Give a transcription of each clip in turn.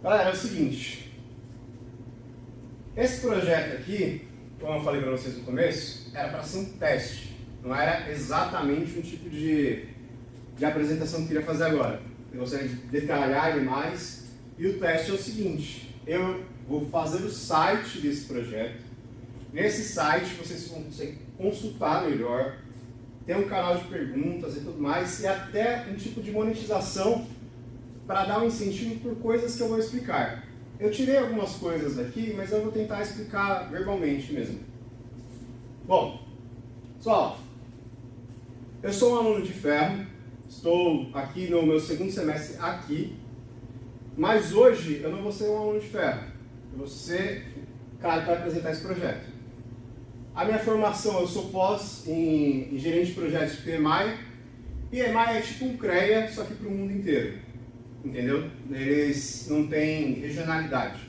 Galera, é o seguinte. Esse projeto aqui, como eu falei para vocês no começo, era para ser um teste. Não era exatamente um tipo de apresentação que eu queria fazer agora. Eu gostaria de detalhar ele mais. E o teste é o seguinte. Eu vou fazer o site desse projeto. Nesse site vocês conseguem consultar melhor. Tem um canal de perguntas e tudo mais. E até um tipo de monetização para dar um incentivo por coisas que eu vou explicar. Eu tirei algumas coisas daqui, mas eu vou tentar explicar verbalmente mesmo. Bom, pessoal, eu sou um aluno de ferro, estou aqui no meu segundo semestre aqui, mas hoje eu não vou ser um aluno de ferro, eu vou ser o cara que vai apresentar esse projeto. A minha formação, eu sou pós em gerente de projetos de PMI. PMI é tipo um CREA, só que para o mundo inteiro. Entendeu? Eles não têm regionalidade,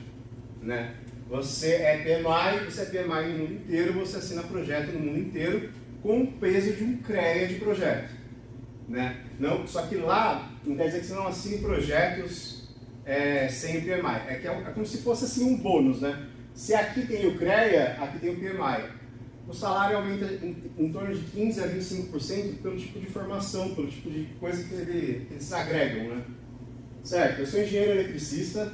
né? Você é PMI no mundo inteiro, você assina projeto no mundo inteiro com o peso de um CREA de projeto, né? Não, só que lá não quer dizer que você não assine projetos sem o PMI, é como se fosse assim um bônus, né? Se aqui tem o CREA, aqui tem o PMI. O salário aumenta em torno de 15% a 25% pelo tipo de formação, pelo tipo de coisa que eles agregam, né? Certo, eu sou engenheiro eletricista,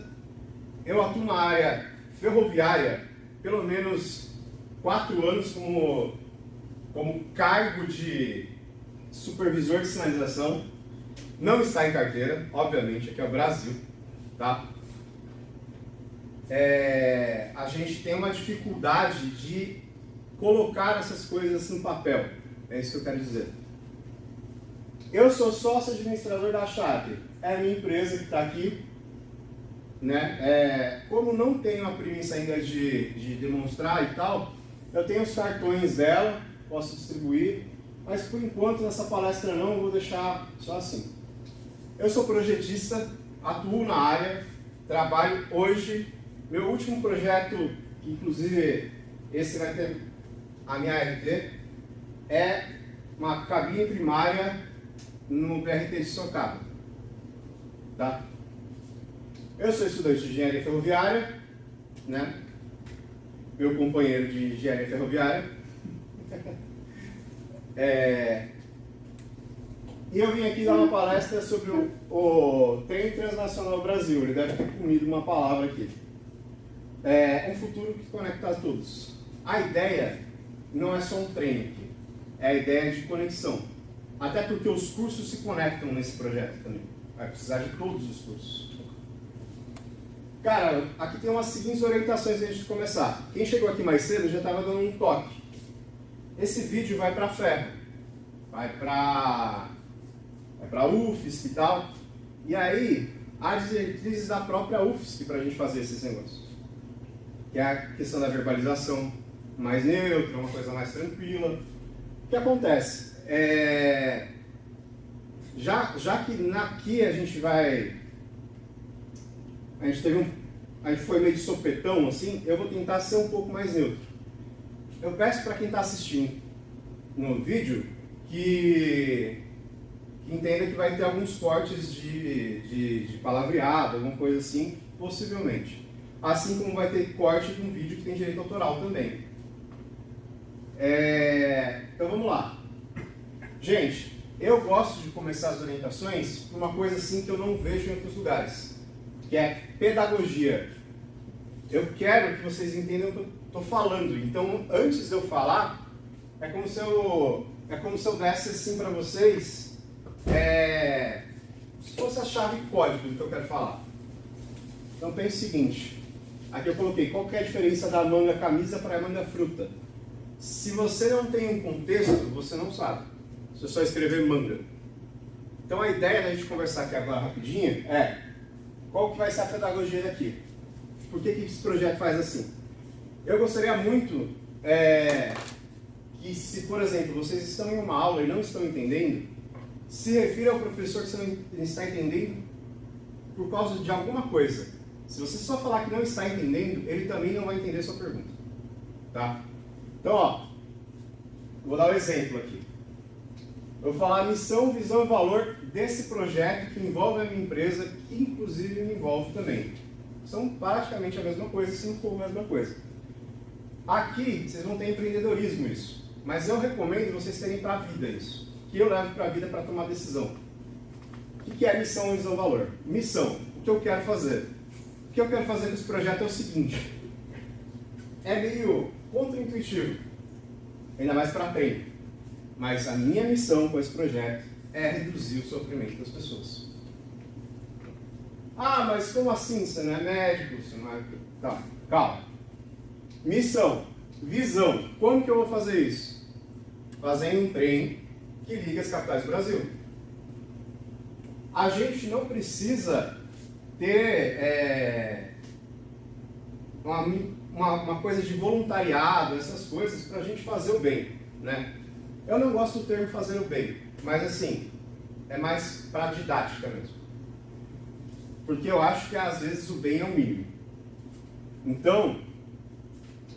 eu atuo na área ferroviária pelo menos 4 anos como cargo de supervisor de sinalização. Não está em carteira, obviamente, aqui é o Brasil, tá? A gente tem uma dificuldade de colocar essas coisas no papel, é isso que eu quero dizer. Eu sou sócio administrador da Chape, é a minha empresa que está aqui, né? Como não tenho a premissa ainda de demonstrar e tal, eu tenho os cartões dela, posso distribuir, mas por enquanto nessa palestra não, eu vou deixar só assim. Eu sou projetista, atuo na área, trabalho hoje, meu último projeto, que inclusive esse vai ter a minha RT, é uma cabine primária no BRT de Sorocaba. Tá? Eu sou estudante de engenharia ferroviária, né? Meu companheiro de engenharia ferroviária. E eu vim aqui dar uma palestra sobre o trem transnacional Brasil. Ele deve ter comido uma palavra aqui. Um futuro que conecta a todos. A ideia não é só um trem aqui, é a ideia de conexão. Até porque os cursos se conectam nesse projeto também. Vai precisar de todos os cursos. Cara, aqui tem umas seguintes orientações antes de começar. Quem chegou aqui mais cedo já estava dando um toque. Esse vídeo vai para ferro, vai para UFSC e tal. E aí, as diretrizes da própria UFSC para a gente fazer esses negócios. Que é a questão da verbalização mais neutra, uma coisa mais tranquila. O que acontece? Já que aqui a gente foi meio de sopetão assim, eu vou tentar ser um pouco mais neutro. Eu peço para quem está assistindo no vídeo que entenda que vai ter alguns cortes de palavreado, alguma coisa assim, possivelmente. Assim como vai ter corte de um vídeo que tem direito autoral também. Então vamos lá. Gente, eu gosto de começar as orientações por uma coisa assim que eu não vejo em outros lugares, que é pedagogia. Eu quero que vocês entendam o que eu estou falando. Então, antes de eu falar, é como se eu desse assim para vocês, se fosse a chave código do que eu quero falar. Então pense o seguinte, aqui eu coloquei qual que é a diferença da manga camisa para a manga fruta. Se você não tem um contexto, você não sabe. Se eu só escrever manga. Então a ideia da gente conversar aqui agora rapidinho é qual que vai ser a pedagogia daqui. Por que esse projeto faz assim? Eu gostaria muito que se, por exemplo, vocês estão em uma aula e não estão entendendo, se refira ao professor que você não está entendendo por causa de alguma coisa. Se você só falar que não está entendendo, ele também não vai entender a sua pergunta. Tá? Então, ó, vou dar um exemplo aqui. Eu vou falar a missão, visão e valor desse projeto que envolve a minha empresa, que inclusive me envolve também. são praticamente a mesma coisa, se não for a mesma coisa. Aqui, vocês vão ter empreendedorismo isso, mas eu recomendo vocês terem para a vida isso, que eu levo para a vida para tomar decisão. O que é missão, visão, valor? Missão, o que eu quero fazer? O que eu quero fazer nesse projeto é o seguinte, é meio contra-intuitivo, ainda mais para treino, mas a minha missão com esse projeto é reduzir o sofrimento das pessoas. Ah, mas como assim? Você não é médico, você não é... Tá, calma. Missão, visão. Como que eu vou fazer isso? Fazendo um trem que liga as capitais do Brasil. A gente não precisa ter uma coisa de voluntariado, essas coisas, para a gente fazer o bem, né? Eu não gosto do termo fazer o bem, mas assim, é mais para didática mesmo. Porque eu acho que às vezes o bem é o mínimo. Então,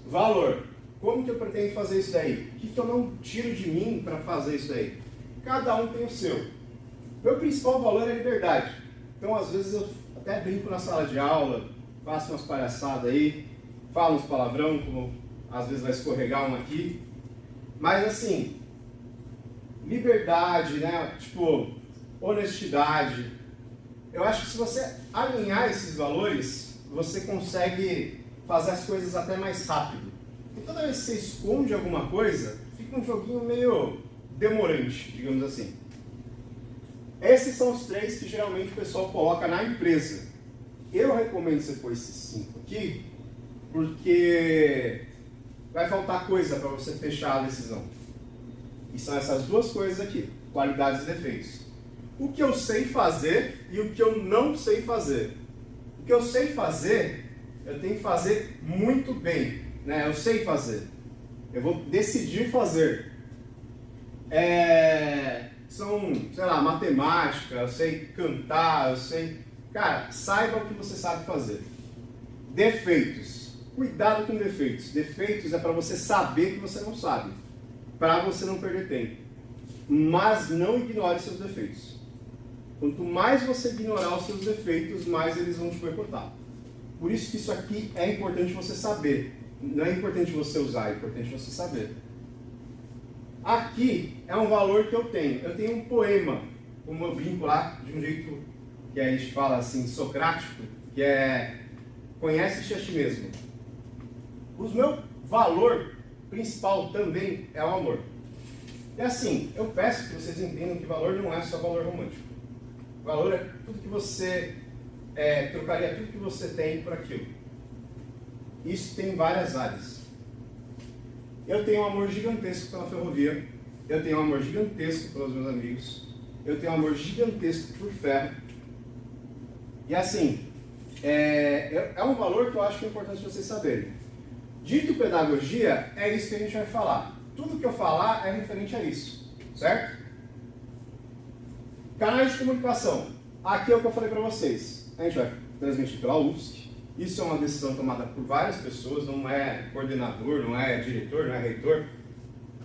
valor. Como que eu pretendo fazer isso daí? O que eu não tiro de mim para fazer isso daí? Cada um tem o seu. Meu principal valor é a liberdade. Então, às vezes, eu até brinco na sala de aula, faço umas palhaçadas aí, falo uns palavrão, como às vezes vai escorregar um aqui. Mas, assim, liberdade, né? Tipo, honestidade. Eu acho que se você alinhar esses valores, você consegue fazer as coisas até mais rápido. E toda vez que você esconde alguma coisa, fica um joguinho meio demorante, digamos assim. Esses são os 3 que geralmente o pessoal coloca na empresa. Eu recomendo você pôr esses 5 aqui, porque vai faltar coisa para você fechar a decisão. E são essas 2 coisas aqui, qualidades e defeitos. O que eu sei fazer e o que eu não sei fazer. O que eu sei fazer, eu tenho que fazer muito bem, né? Eu sei fazer. Eu vou decidir fazer. São, sei lá, matemática, eu sei cantar, eu sei... Cara, saiba o que você sabe fazer. Defeitos. Cuidado com defeitos. Defeitos é para você saber que você não sabe. Para você não perder tempo. Mas não ignore seus defeitos. Quanto mais você ignorar os seus defeitos, mais eles vão te boicotar. Por isso que isso aqui é importante você saber. Não é importante você usar, é importante você saber. Aqui é um valor que eu tenho. Eu tenho um poema, como eu brinco lá, de um jeito que a gente fala assim, socrático, que é: conhece-te a ti mesmo. O meu valor principal também é o amor. E assim, eu peço que vocês entendam que valor não é só valor romântico. Valor é tudo que você trocaria tudo que você tem por aquilo. Isso tem várias áreas. Eu tenho um amor gigantesco pela ferrovia, eu tenho um amor gigantesco pelos meus amigos, eu tenho um amor gigantesco por ferro. E assim, é um valor que eu acho que é importante vocês saberem. Dito pedagogia, é isso que a gente vai falar. Tudo que eu falar é referente a isso, certo? Canais de comunicação. Aqui é o que eu falei para vocês. A gente vai transmitir pela UFSC. Isso é uma decisão tomada por várias pessoas, não é coordenador, não é diretor, não é reitor.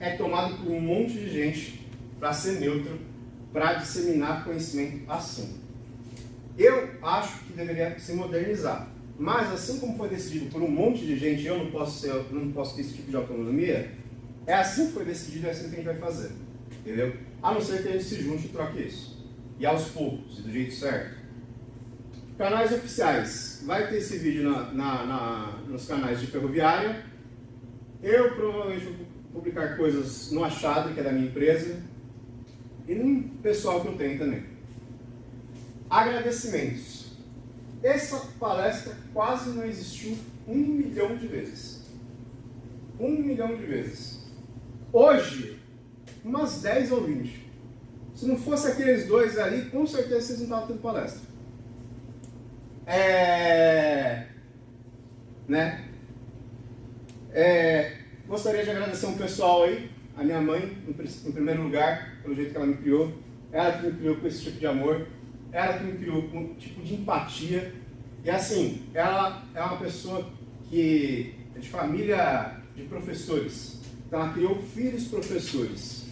É tomado por um monte de gente para ser neutro, para disseminar conhecimento assim. Eu acho que deveria se modernizar. Mas assim como foi decidido por um monte de gente, eu não posso ter esse tipo de autonomia, é assim que foi decidido, é assim que a gente vai fazer. Entendeu? A não ser que a gente se junte e troque isso. E aos poucos, e do jeito certo. Canais oficiais. Vai ter esse vídeo nos canais de ferroviária. Eu provavelmente vou publicar coisas no Achado, que é da minha empresa, e no pessoal que eu tenho também. Agradecimentos. Essa palestra quase não existiu 1 milhão de vezes. 1 milhão de vezes. Hoje, umas 10 ou 20. Se não fosse aqueles 2 ali, com certeza vocês não estavam tendo palestra. Gostaria de agradecer um pessoal aí, a minha mãe, em primeiro lugar, pelo jeito que ela me criou. Ela que me criou com esse tipo de amor, ela que me criou com um tipo de empatia. E assim, ela é uma pessoa que é de família de professores. Então ela criou filhos professores.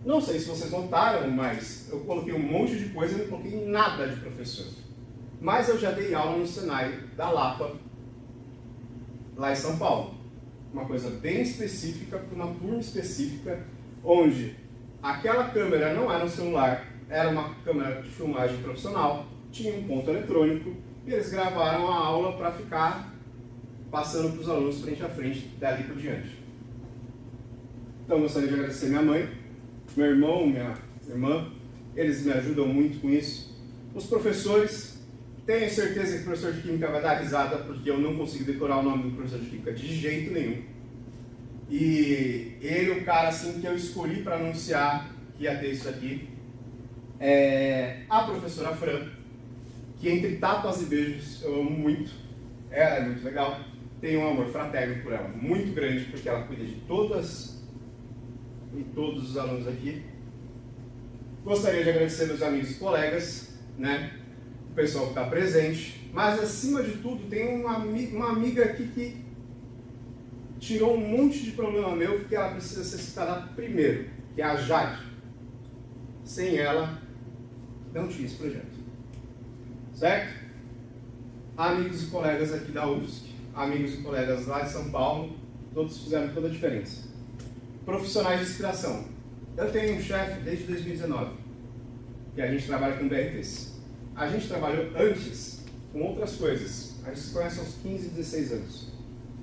Não sei se vocês notaram, mas eu coloquei um monte de coisa e não coloquei nada de professor. mas eu já dei aula no Senai da Lapa, lá em São Paulo. Uma coisa bem específica, para uma turma específica, onde aquela câmera não era um celular, era uma câmera de filmagem profissional, tinha um ponto eletrônico, e eles gravaram a aula para ficar passando para os alunos frente a frente, dali por diante. Então, gostaria de agradecer minha mãe, meu irmão, minha irmã, eles me ajudam muito com isso. Os professores, tenho certeza que o professor de Química vai dar risada, porque eu não consigo decorar o nome do professor de Química de jeito nenhum. E ele, o cara assim que eu escolhi para anunciar que ia ter isso aqui, é a professora Fran, que entre tapas e beijos eu amo muito, ela é muito legal, tenho um amor fraterno por ela, muito grande, porque ela cuida de todas e todos os alunos aqui. Gostaria de agradecer meus amigos e colegas, né, o pessoal que está presente, mas acima de tudo tem uma amiga aqui que tirou um monte de problema meu, porque ela precisa ser citada primeiro, que é a Jade. Sem ela, não tinha esse projeto. Certo? Amigos e colegas aqui da UFSC, amigos e colegas lá de São Paulo, todos fizeram toda a diferença. Profissionais de inspiração. Eu tenho um chefe desde 2019, que a gente trabalha com BRTs. A gente trabalhou antes com outras coisas. A gente se conhece há uns 15, 16 anos.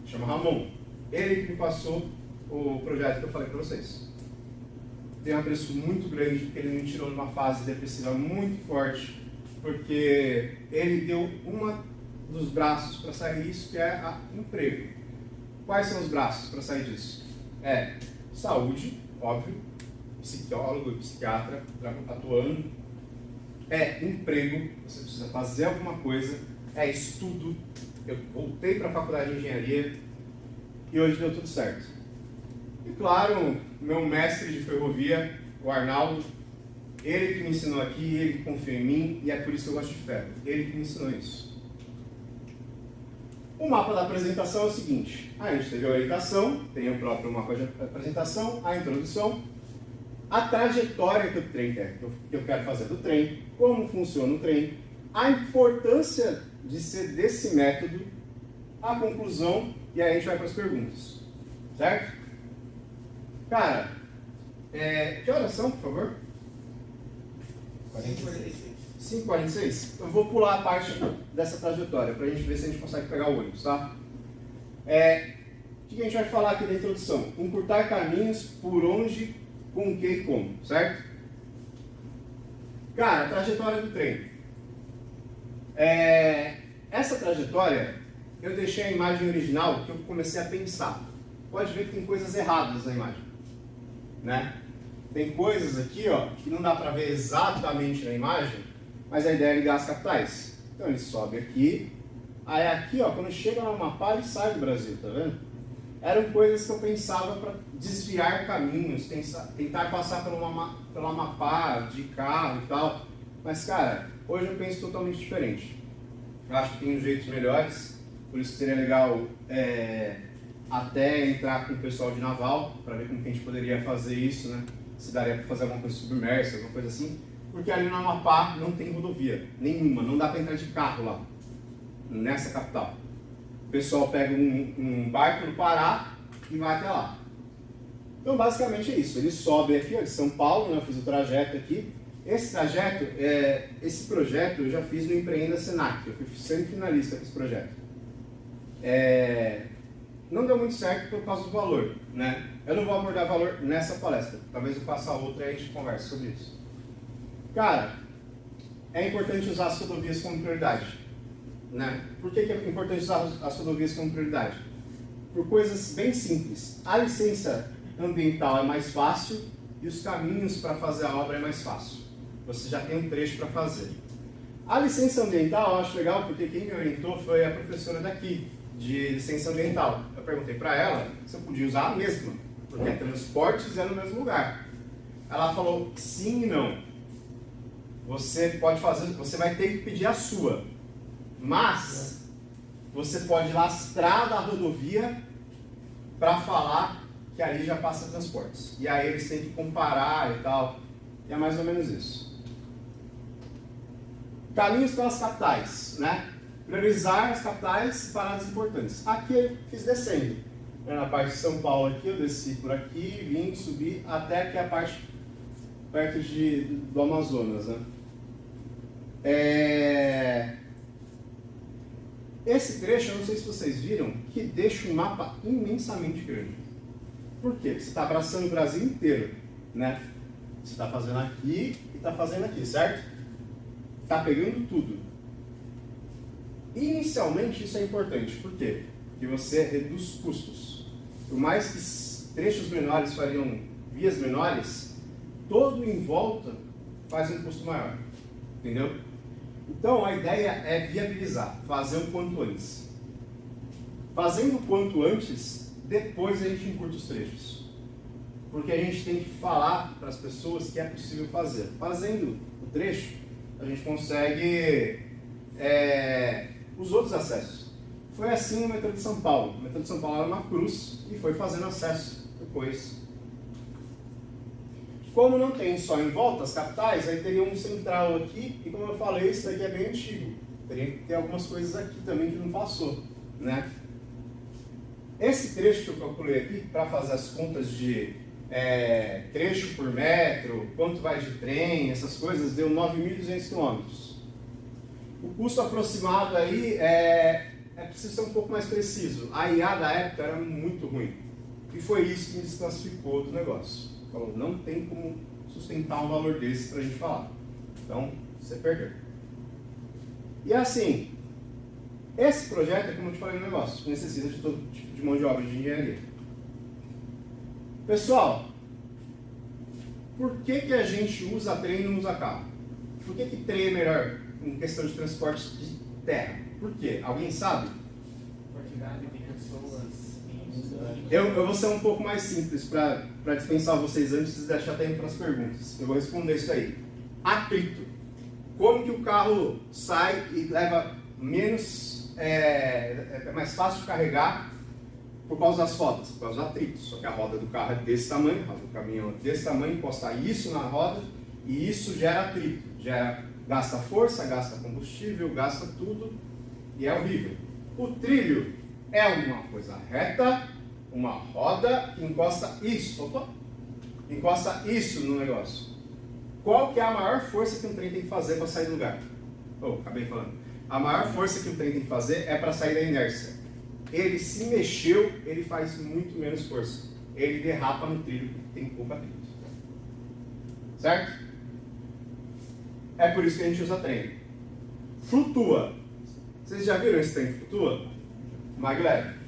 Chama Ramon. Ele que me passou o projeto que eu falei para vocês. Tem um apreço muito grande, porque ele me tirou de uma fase depressiva muito forte, porque ele deu uma dos braços para sair disso, que é emprego. Quais são os braços para sair disso? É saúde, óbvio, psicólogo e psiquiatra atuando. É emprego, você precisa fazer alguma coisa. É estudo. Eu voltei para a faculdade de engenharia e hoje deu tudo certo. E claro, meu mestre de ferrovia, o Arnaldo, ele que me ensinou aqui, ele que confiou em mim, e é por isso que eu gosto de ferro. Ele que me ensinou isso. O mapa da apresentação é o seguinte: a gente teve a orientação, tem o próprio mapa de apresentação, a introdução, a trajetória que o trem quer, que eu quero fazer do trem, como funciona o trem, a importância de ser desse método, a conclusão, e aí a gente vai para as perguntas. Certo? Cara, que horas são, por favor? 5h46. Eu vou pular a parte dessa trajetória, para a gente ver se a gente consegue pegar o ônibus, tá? O que a gente vai falar aqui da introdução? Encurtar caminhos, por onde, com o que e como, certo? Cara, trajetória do trem. Essa trajetória, eu deixei a imagem original que eu comecei a pensar. Pode ver que tem coisas erradas na imagem, né? Tem coisas aqui, ó, que não dá para ver exatamente na imagem, mas a ideia é ligar as capitais. Então ele sobe aqui, aí aqui, ó, quando chega no Amapá, ele sai do Brasil, tá vendo? Eram coisas que eu pensava para desviar caminhos, tentar passar pelo Amapá de carro e tal. Mas, cara, hoje eu penso totalmente diferente. Eu acho que tem jeitos melhores, por isso seria legal até entrar com o pessoal de naval, para ver como que a gente poderia fazer isso, né? Se daria para fazer alguma coisa submersa, alguma coisa assim. Porque ali no Amapá não tem rodovia nenhuma, não dá para entrar de carro lá, nessa capital. O pessoal pega um barco no Pará e vai até lá. Então basicamente é isso, ele sobe aqui, ó, de São Paulo, né, eu fiz o trajeto aqui. Esse trajeto, esse projeto eu já fiz no Empreenda Senac, eu fui semifinalista com esse projeto. Não deu muito certo por causa do valor, né? Eu não vou abordar valor nessa palestra, talvez eu faça outra e a gente converse sobre isso. Cara, é importante usar as rodovias como prioridade, né? Por que é importante usar as rodovias como prioridade? Por coisas bem simples. A licença ambiental é mais fácil e os caminhos para fazer a obra é mais fácil. Você já tem um trecho para fazer. A licença ambiental eu acho legal porque quem me orientou foi a professora daqui, de licença ambiental. Eu perguntei para ela se eu podia usar a mesma, porque transportes é no mesmo lugar. Ela falou sim e não. Você pode fazer, você vai ter que pedir a sua, mas você pode lastrar da rodovia para falar que ali já passa transportes. E aí eles têm que comparar e tal. E é mais ou menos isso. Caminhos pelas capitais, né? Priorizar as capitais e paradas importantes. Aqui eu fiz descendo. Na parte de São Paulo aqui, eu desci por aqui, vim, subi até aqui a parte perto do Amazonas, né? Esse trecho, eu não sei se vocês viram, que deixa um mapa imensamente grande. Por quê? Porque você está abraçando o Brasil inteiro, né? Você está fazendo aqui e está fazendo aqui, certo? Está pegando tudo. Inicialmente isso é importante, por quê? Porque você reduz custos. Por mais que trechos menores fariam vias menores, todo em volta faz um custo maior, entendeu? Então a ideia é viabilizar, fazer o quanto antes. Fazendo o quanto antes, depois a gente encurta os trechos. Porque a gente tem que falar para as pessoas que é possível fazer. Fazendo o trecho, a gente consegue os outros acessos. Foi assim no metrô de São Paulo. O metrô de São Paulo era uma cruz e foi fazendo acesso depois. Como não tem só em volta as capitais, aí teria um central aqui, e como eu falei, isso daqui é bem antigo. Teria que ter algumas coisas aqui também que não passou, né? Esse trecho que eu calculei aqui, para fazer as contas de trecho por metro, quanto vai de trem, essas coisas, deu 9.200 km. O custo aproximado aí preciso ser um pouco mais preciso. A IA da época era muito ruim. E foi isso que me desclassificou do negócio. Falou, não tem como sustentar um valor desse para a gente falar. Então, você perdeu. E assim, esse projeto é como eu te falei no negócio, necessita de todo tipo de mão de obra de engenharia. Pessoal, por que a gente usa trem e não usa carro? Por que trem é melhor em questão de transporte de terra? Por quê? Alguém sabe? Quantidade de pessoas. Eu vou ser um pouco mais simples para dispensar vocês antes de deixar tempo para as perguntas. Eu vou responder isso aí. Atrito. Como que o carro sai e leva menos... é mais fácil de carregar por causa das rodas, por causa do atrito. Só que a roda do carro é desse tamanho, a roda do caminhão é desse tamanho, encosta isso na roda e isso gera atrito. Gasta força, gasta combustível, gasta tudo e é horrível. O trilho é uma coisa reta, uma roda que encosta isso. Encosta isso no negócio. Qual que é a maior força que um trem tem que fazer para sair do lugar? Acabei falando. A maior força que um trem tem que fazer é para sair da inércia. Ele se mexeu, ele faz muito menos força. Ele derrapa no trilho porque tem pouco atrito. Certo? É por isso que a gente usa trem. Flutua. Vocês já viram esse trem que flutua? Maglev.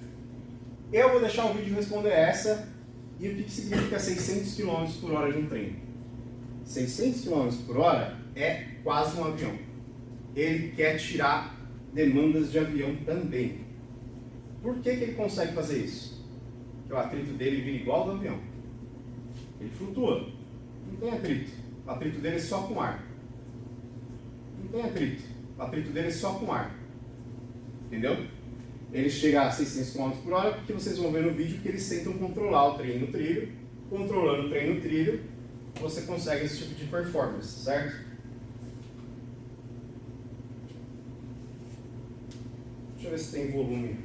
Eu vou deixar um vídeo responder essa e o que significa 600 km por hora de um trem. 600 km por hora é quase um avião. Ele quer tirar demandas de avião também. Por que ele consegue fazer isso? Porque o atrito dele vira igual ao do avião. Ele flutua. Não tem atrito. O atrito dele é só com ar. Não tem atrito. O atrito dele é só com ar. Entendeu? Ele chega a 600 km por hora porque vocês vão ver no vídeo que eles tentam controlar o trem no trilho. Controlando o trem no trilho, você consegue esse tipo de performance, certo? Deixa eu ver se tem volume.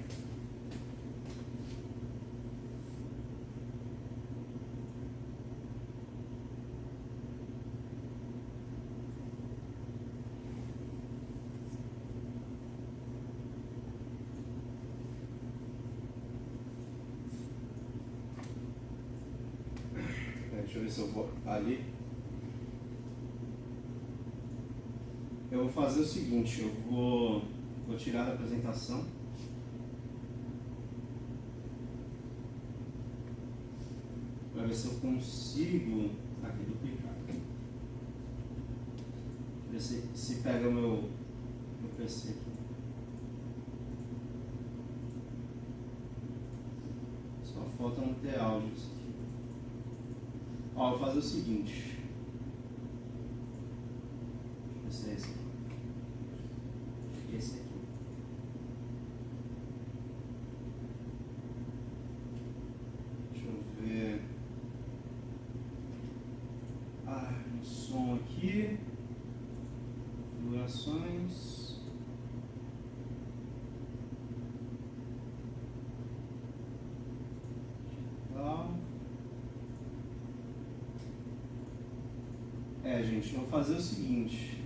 Deixa eu ver se eu vou ali. Eu vou fazer o seguinte, eu vou tirar da apresentação. Para ver se eu consigo aqui duplicar. Deixa eu ver se pega o meu PC aqui. Só falta não ter áudio. Ó, eu vou fazer o seguinte. Deixa eu ver se é esse aqui. Acho que esse aqui. Deixa eu ver. Um som aqui. Configurações. gente, eu vou fazer o seguinte.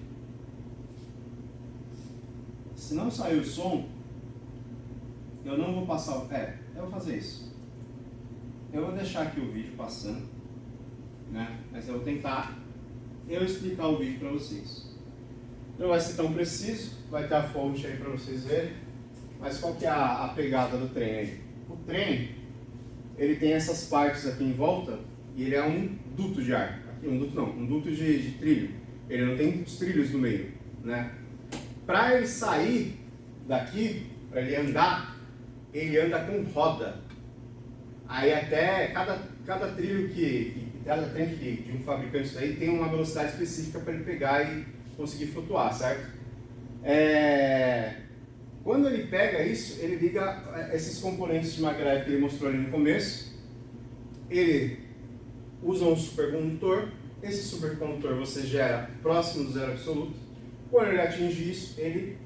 Se não sair o som, eu não vou passar o... eu vou fazer isso. Eu vou deixar aqui o vídeo passando, né? Mas eu vou tentar explicar o vídeo para vocês. Não vai ser tão preciso, vai ter a fonte aí para vocês verem. Mas qual que é a pegada do trem aí? O trem, ele tem essas partes aqui em volta e ele é um duto de ar. Aqui, um duto de trilho. Ele não tem os trilhos no meio, né? Para ele sair daqui, para ele andar, ele anda com roda. Aí até cada trilho cada trem de um fabricante isso aí tem uma velocidade específica para ele pegar e conseguir flutuar, certo? Quando ele pega isso, ele liga esses componentes de maglev que ele mostrou ali no começo. Ele usa um supercondutor. Esse supercondutor você gera próximo do zero absoluto. Quando ele atinge isso, ele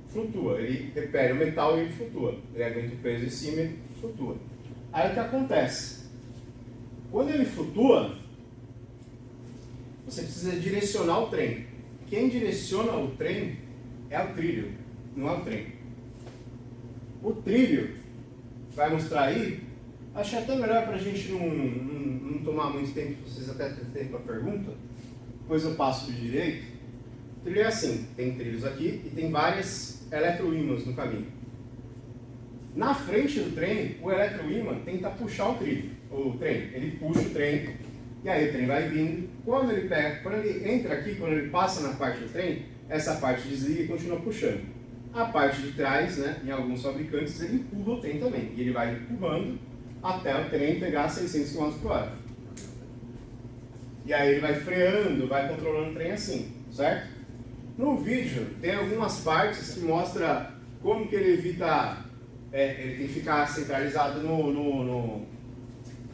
flutua. Ele repele o metal e ele flutua. Ele aguenta o peso em cima e flutua. Aí o que acontece? Quando ele flutua, você precisa direcionar o trem. Quem direciona o trem é o trilho, não é o trem. O trilho, vai mostrar aí, acho até melhor para a gente não tomar muito tempo, vocês até terem tempo para pergunta, depois eu passo do direito. O trilho é assim, tem trilhos aqui e tem várias eletroímãs no caminho. Na frente do trem, o eletroímã tenta puxar o trem, ele puxa o trem, e aí o trem vai vindo. Quando ele entra aqui, quando ele passa na parte do trem, essa parte desliga e continua puxando. A parte de trás, né, em alguns fabricantes, ele empurra o trem também, e ele vai empurrando até o trem pegar 600 km por hora. E aí ele vai freando, vai controlando o trem assim, certo? No vídeo tem algumas partes que mostram como que ele evita... ele tem que ficar centralizado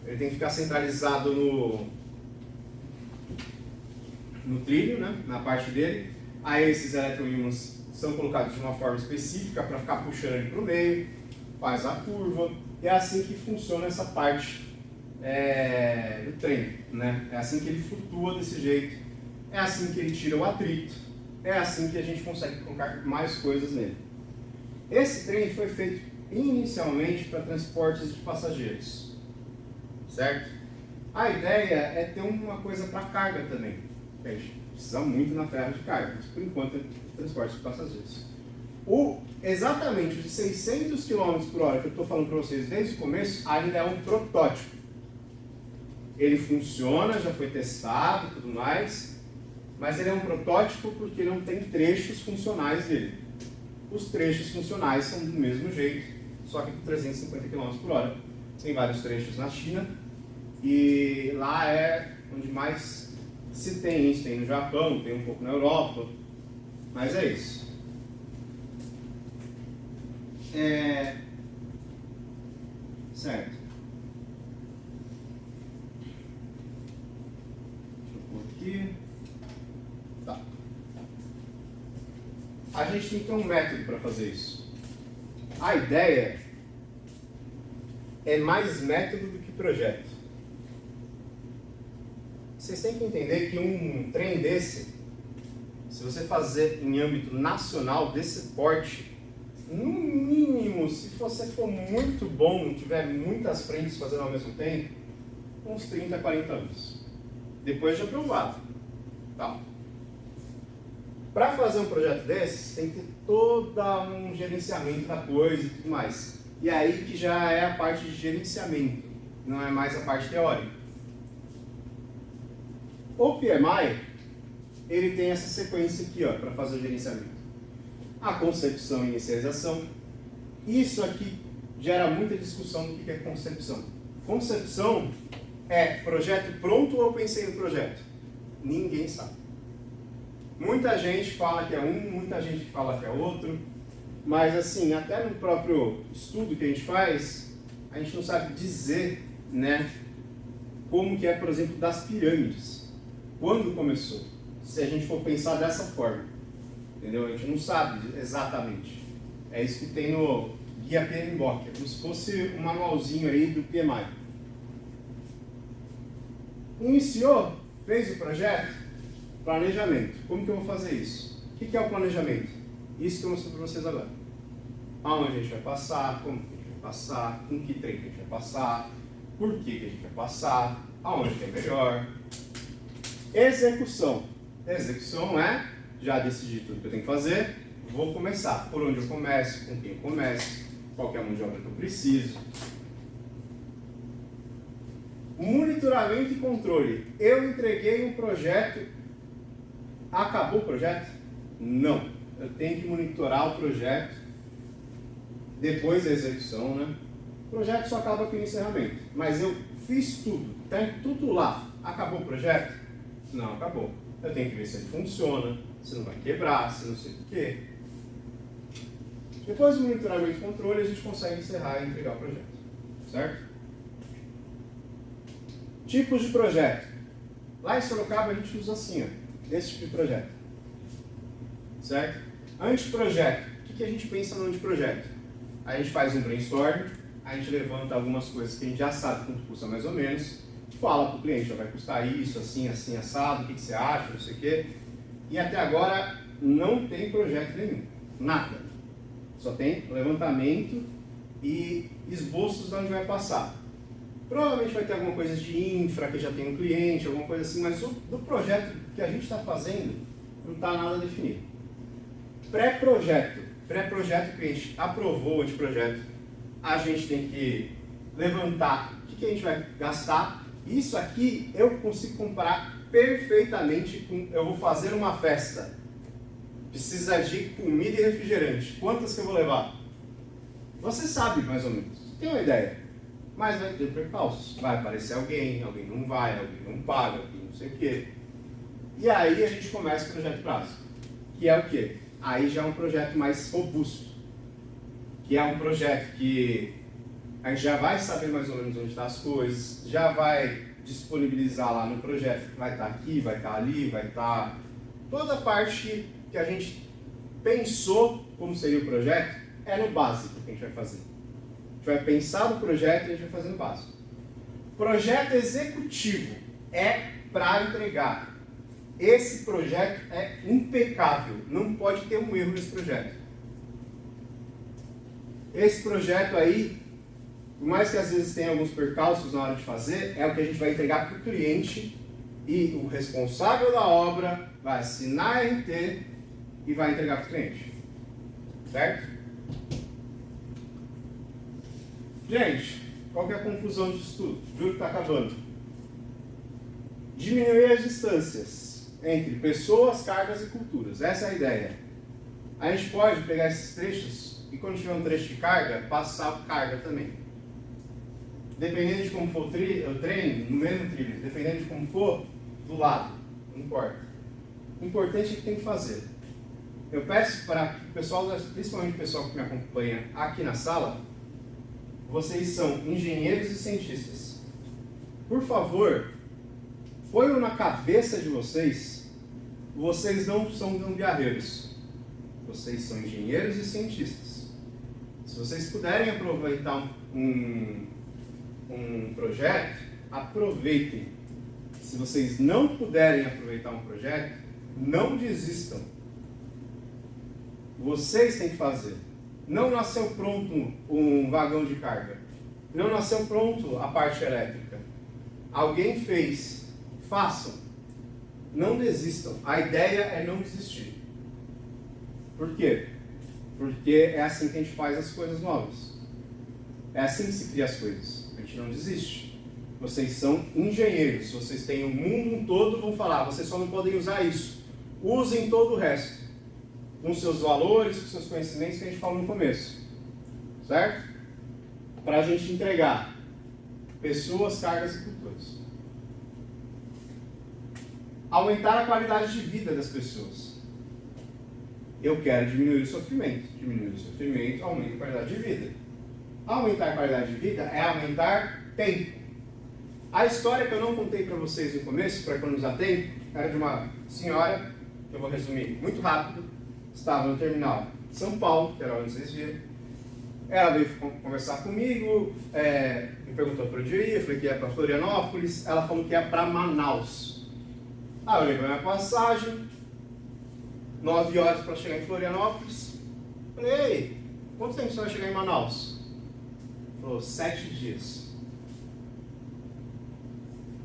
ele tem que ficar centralizado no trilho, né, na parte dele. Aí esses eletroímãs são colocados de uma forma específica para ficar puxando ele para o meio, faz a curva, e é assim que funciona essa parte do trem, né? É assim que ele flutua desse jeito, é assim que ele tira o atrito, é assim que a gente consegue colocar mais coisas nele. Esse trem foi feito inicialmente para transportes de passageiros, certo? A ideia é ter uma coisa para carga também. A gente precisa muito na ferro de carga, mas por enquanto é transporte de passageiros. Exatamente os 600 km por hora que eu estou falando para vocês desde o começo ainda é um protótipo. Ele funciona, já foi testado e tudo mais, mas ele é um protótipo porque não tem trechos funcionais dele. Os trechos funcionais são do mesmo jeito, só que com 350 km por hora. Tem vários trechos na China e lá é onde mais se tem isso. Tem no Japão, tem um pouco na Europa, mas é isso. Certo. Deixa eu pôr aqui. Tá. A gente tem que ter um método para fazer isso. A ideia é mais método do que projeto. Vocês têm que entender que um trem desse, se você fazer em âmbito nacional desse porte, no mínimo, se você for muito bom, tiver muitas frentes fazendo ao mesmo tempo, uns 30, 40 anos. Depois de aprovado. Tá. Para fazer um projeto desse, tem que ter todo um gerenciamento da coisa e tudo mais. E aí que já é a parte de gerenciamento, não é mais a parte teórica. O PMI, ele tem essa sequência aqui para fazer o gerenciamento. A concepção e inicialização. Isso aqui gera muita discussão do que é concepção. Concepção é projeto pronto ou eu pensei no projeto? Ninguém sabe. Muita gente fala que é um, muita gente fala que é outro, mas assim, até no próprio estudo que a gente faz, a gente não sabe dizer, né, como que é, por exemplo, das pirâmides. Quando começou? Se a gente for pensar dessa forma. Entendeu? A gente não sabe exatamente. É isso que tem no Guia PMBOK. É como se fosse um manualzinho aí do PMI. Iniciou, fez o projeto, Planejamento. Como que eu vou fazer isso? O que é o planejamento? Isso que eu mostro para vocês agora. Aonde a gente vai passar, como que a gente vai passar, com que trem que a gente vai passar, por que a gente vai passar, aonde que é melhor. Execução. Execução é, já decidi tudo que eu tenho que fazer, vou começar. Por onde eu começo, com quem eu começo, qual que é a mão de obra que eu preciso. Monitoramento e controle. Eu entreguei um projeto, acabou o projeto? Não. Eu tenho que monitorar o projeto depois da execução, né? O projeto só acaba com o encerramento. Mas eu fiz tudo, tem tudo lá. Acabou o projeto? Não, acabou. Eu tenho que ver se ele funciona, se não vai quebrar, se não sei o quê. Depois do monitoramento e controle, a gente consegue encerrar e entregar o projeto. Certo? Tipos de projeto. Lá em Sorocaba a gente usa assim, ó, esse tipo de projeto. Certo? Anteprojeto. O que a gente pensa no anteprojeto? A gente faz um brainstorm, a gente levanta algumas coisas que a gente já sabe quanto custa mais ou menos, fala para o cliente, vai custar isso, assim, assim, assado, o que você acha, não sei o quê. E até agora não tem projeto nenhum, nada. Só tem levantamento e esboços de onde vai passar. Provavelmente vai ter alguma coisa de infra que já tem um cliente, alguma coisa assim, mas do projeto que a gente está fazendo não está nada definido. Pré-projeto. Pré-projeto, o cliente aprovou o anteprojeto. A gente tem que levantar o que a gente vai gastar. Isso aqui eu consigo comparar perfeitamente com... Eu vou fazer uma festa. Precisa de comida e refrigerante. Quantas que eu vou levar? Você sabe mais ou menos. Tem uma ideia. Mas vai ter percalços. Vai aparecer alguém não vai, alguém não paga, alguém não sei o quê. E aí a gente começa o projeto prazo. Que é o quê? Aí já é um projeto mais robusto. Que é um projeto que a gente já vai saber mais ou menos onde estão as coisas, já vai disponibilizar lá no projeto, vai estar aqui, vai estar ali, vai estar... Toda a parte que a gente pensou como seria o projeto é no básico que a gente vai fazer. A gente vai pensar no projeto e a gente vai fazer no básico. Projeto executivo é para entregar. Esse projeto é impecável, não pode ter um erro nesse projeto. Esse projeto aí, por mais que às vezes tenha alguns percalços na hora de fazer, é o que a gente vai entregar para o cliente e o responsável da obra vai assinar a RT e vai entregar para o cliente. Certo? Gente, qual que é a conclusão disso tudo? Juro que está acabando. Diminuir as distâncias entre pessoas, cargas e culturas. Essa é a ideia. A gente pode pegar esses trechos e quando tiver um trecho de carga, passar a carga também. Dependendo de como for o trem, no mesmo trilho, dependendo de como for, do lado, não importa. O importante é que tem que fazer. Eu peço para o pessoal, principalmente o pessoal que me acompanha aqui na sala, vocês são engenheiros e cientistas. Por favor, ponham na cabeça de vocês não são gambiarreiros. Vocês são engenheiros e cientistas. Se vocês puderem aproveitar um projeto, aproveitem. Se vocês não puderem aproveitar um projeto, não desistam. Vocês têm que fazer. Não nasceu pronto um vagão de carga. Não nasceu pronto a parte elétrica. Alguém fez. Façam. Não desistam. A ideia é não desistir. Por quê? Porque é assim que a gente faz as coisas novas. É assim que se cria as coisas. A gente não desiste. Vocês são engenheiros. Vocês têm o mundo todo, vão falar. Vocês só não podem usar isso. Usem todo o resto. Com seus valores, com seus conhecimentos que a gente falou no começo. Certo? Para a gente entregar pessoas, cargas e culturas. Aumentar a qualidade de vida das pessoas. Eu quero diminuir o sofrimento. Diminuir o sofrimento aumenta a qualidade de vida. Aumentar a qualidade de vida é aumentar tempo. A história que eu não contei para vocês no começo, para economizar tempo, era de uma senhora, que eu vou resumir muito rápido, estava no terminal de São Paulo, que era onde vocês viram. Ela veio conversar comigo, me perguntou para onde eu ia, eu falei que ia para Florianópolis, ela falou que ia para Manaus. Aí eu olhei para minha passagem, 9 horas para chegar em Florianópolis. Falei, ei, quanto tempo você vai chegar em Manaus? Ele falou, 7 dias.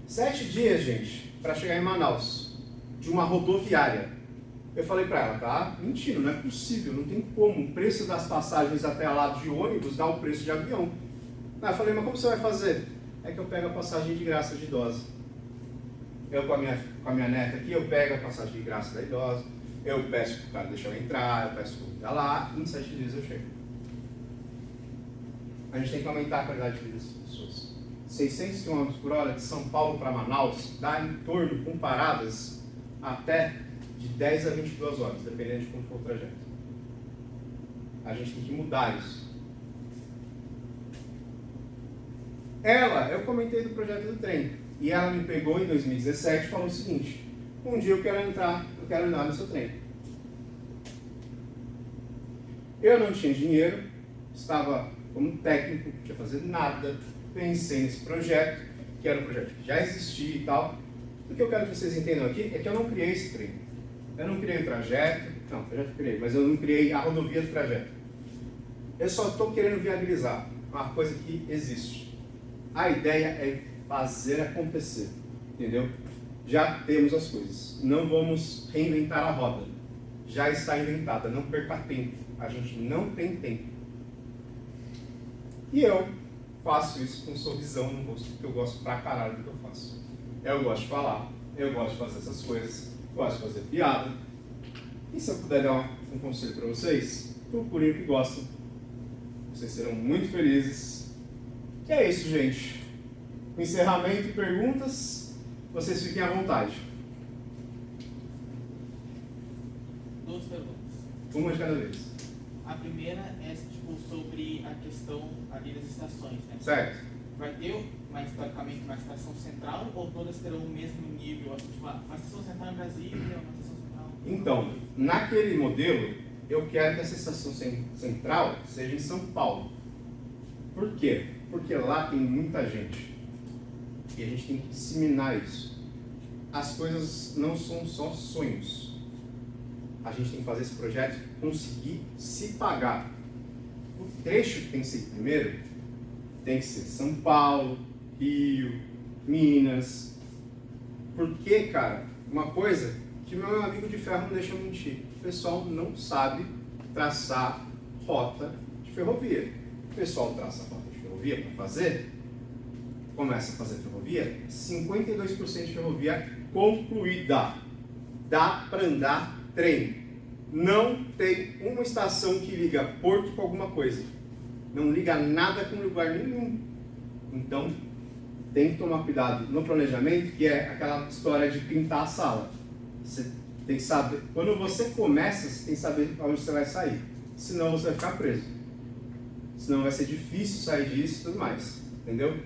7 dias, gente, para chegar em Manaus, de uma rodoviária. Eu falei para ela, tá mentindo, não é possível, não tem como. O preço das passagens até lá de ônibus dá o preço de avião. Aí eu falei, mas como você vai fazer? É que eu pego a passagem de graça de idosa. Eu com a minha neta aqui, eu pego a passagem de graça da idosa, eu peço para o cara deixar eu entrar, eu peço para ele ir lá, em 7 dias eu chego. A gente tem que aumentar a qualidade de vida das pessoas. 600 km por hora de São Paulo para Manaus dá em torno, com paradas, até de 10 a 22 horas, dependendo de como for o trajeto. A gente tem que mudar isso. Eu comentei do projeto do trem, e ela me pegou em 2017 e falou o seguinte, um dia eu quero andar no seu trem. Eu não tinha dinheiro, estava como técnico, não tinha fazer nada, pensei nesse projeto, que era um projeto que já existia e tal. O que eu quero que vocês entendam aqui é que eu não criei esse trem. Eu não criei o trajeto, não, o trajeto eu criei, mas eu não criei a rodovia do trajeto. Eu só estou querendo viabilizar uma coisa que existe. A ideia é fazer acontecer, entendeu? Já temos as coisas, não vamos reinventar a roda. Já está inventada, não perca tempo. A gente não tem tempo. E eu faço isso com um sorrisão no rosto, porque eu gosto pra caralho do que eu faço. Eu gosto de falar, eu gosto de fazer essas coisas, gosto de fazer piada. E se eu puder dar um conselho para vocês, procurem o que gostam. Vocês serão muito felizes. E é isso, gente. Com encerramento e perguntas, vocês fiquem à vontade. 2 perguntas. Uma de cada vez. A primeira é tipo, sobre a questão ali das estações, né? Certo. Vai ter historicamente uma estação central ou todas terão o mesmo nível? Assim, tipo, uma estação central em Brasília, uma estação central... Então, naquele modelo, eu quero que essa estação central seja em São Paulo. Por quê? Porque lá tem muita gente. E a gente tem que disseminar isso. As coisas não são só sonhos. A gente tem que fazer esse projeto conseguir se pagar. O trecho que tem que ser primeiro tem que ser São Paulo, Rio, Minas. Porque, cara, uma coisa que meu amigo de ferro não deixa mentir. O pessoal não sabe traçar rota de ferrovia. O pessoal traça rota de ferrovia para fazer, começa a fazer ferrovia, 52% de ferrovia concluída. Dá para andar trem. Não tem uma estação que liga Porto com alguma coisa. Não liga nada com lugar nenhum. Então, tem que tomar cuidado no planejamento, que é aquela história de pintar a sala. Você tem que saber, quando você começa, você tem que saber aonde você vai sair. Senão você vai ficar preso. Senão vai ser difícil sair disso e tudo mais. Entendeu?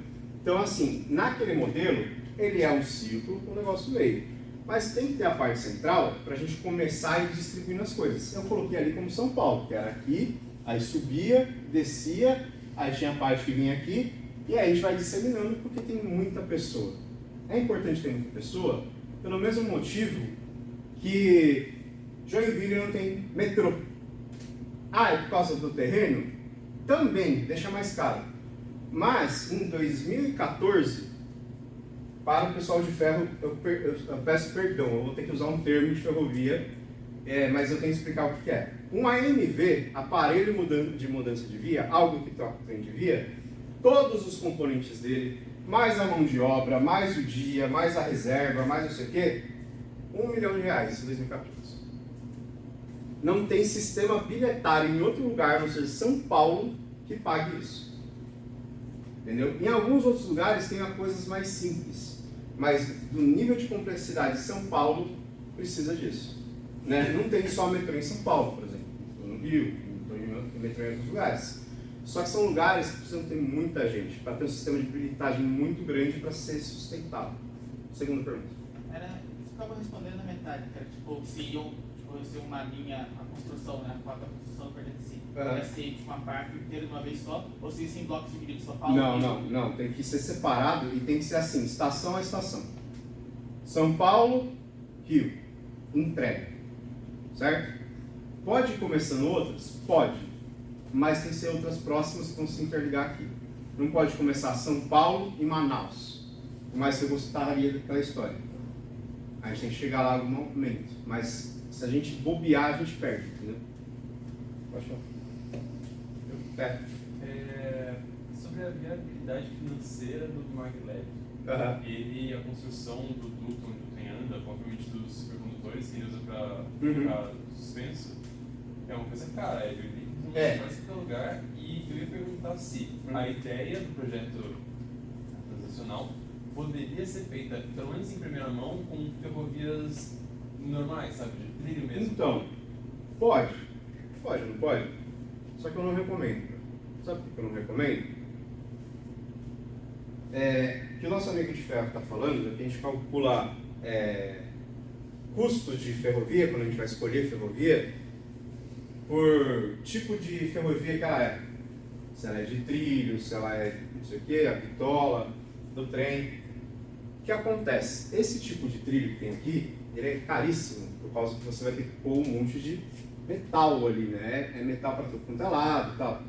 Então, assim, naquele modelo, ele é um ciclo com um negócio no meio. Mas tem que ter a parte central para a gente começar a ir distribuindo as coisas. Eu coloquei ali como São Paulo, que era aqui, aí subia, descia, aí tinha a parte que vinha aqui, e aí a gente vai disseminando porque tem muita pessoa. É importante ter muita pessoa, pelo mesmo motivo que Joinville não tem metrô. Ah, é por causa do terreno? Também, deixa mais caro. Mas, em 2014, para o pessoal de ferro, eu peço perdão, eu vou ter que usar um termo de ferrovia, mas eu tenho que explicar o que é. Um AMV, aparelho de mudança de via, algo que troca o trem de via, todos os componentes dele, mais a mão de obra, mais o dia, mais a reserva, mais não sei o quê, R$1 milhão em 2014. Não tem sistema bilhetário em outro lugar, a não ser São Paulo, que pague isso. Entendeu? Em alguns outros lugares tem coisas mais simples, mas do nível de complexidade de São Paulo precisa disso. Né? Não tem só metrô em São Paulo, por exemplo, no Rio, tem metrô em outros lugares. Só que são lugares que precisam ter muita gente, para ter um sistema de bilhetagem muito grande para ser sustentável. Segunda pergunta. Você acabou respondendo na metade, que era tipo, se iam ser uma linha, a construção, né? A construção pertence ia ser tipo, uma parte inteira de uma vez só, ou se isso em blocos divididos São Paulo? Não, tem que ser separado e tem que ser assim, estação a estação. São Paulo, Rio, entrega, certo? Pode ir começando outras? Pode, mas tem que ser outras próximas que vão se interligar aqui. Não pode começar São Paulo e Manaus, por mais que eu gostaria daquela história. A gente tem que chegar lá em algum momento, mas se a gente bobear, a gente perde, entendeu? Pode falar. Sobre a viabilidade financeira do maglev, ele, a construção do duto onde o trem anda, provavelmente dos supercondutores que ele usa para suspenso, é uma coisa cara, ele não vai para qualquer lugar. E eu ia perguntar se a ideia do projeto transacional poderia ser feita, pelo menos em primeira mão, com ferrovias normais, sabe, de trilho mesmo. Então, pode, não pode? Só que eu não recomendo. Sabe por que eu não recomendo? Que o nosso amigo de ferro está falando, que a gente calcula custos de ferrovia, quando a gente vai escolher ferrovia, por tipo de ferrovia que ela é. Se ela é de trilho, se ela é não sei o que, a bitola, do trem. O que acontece? Esse tipo de trilho que tem aqui, ele é caríssimo, por causa que você vai ter que pôr um monte de metal ali, né? É metal para tudo quanto é lado e tal.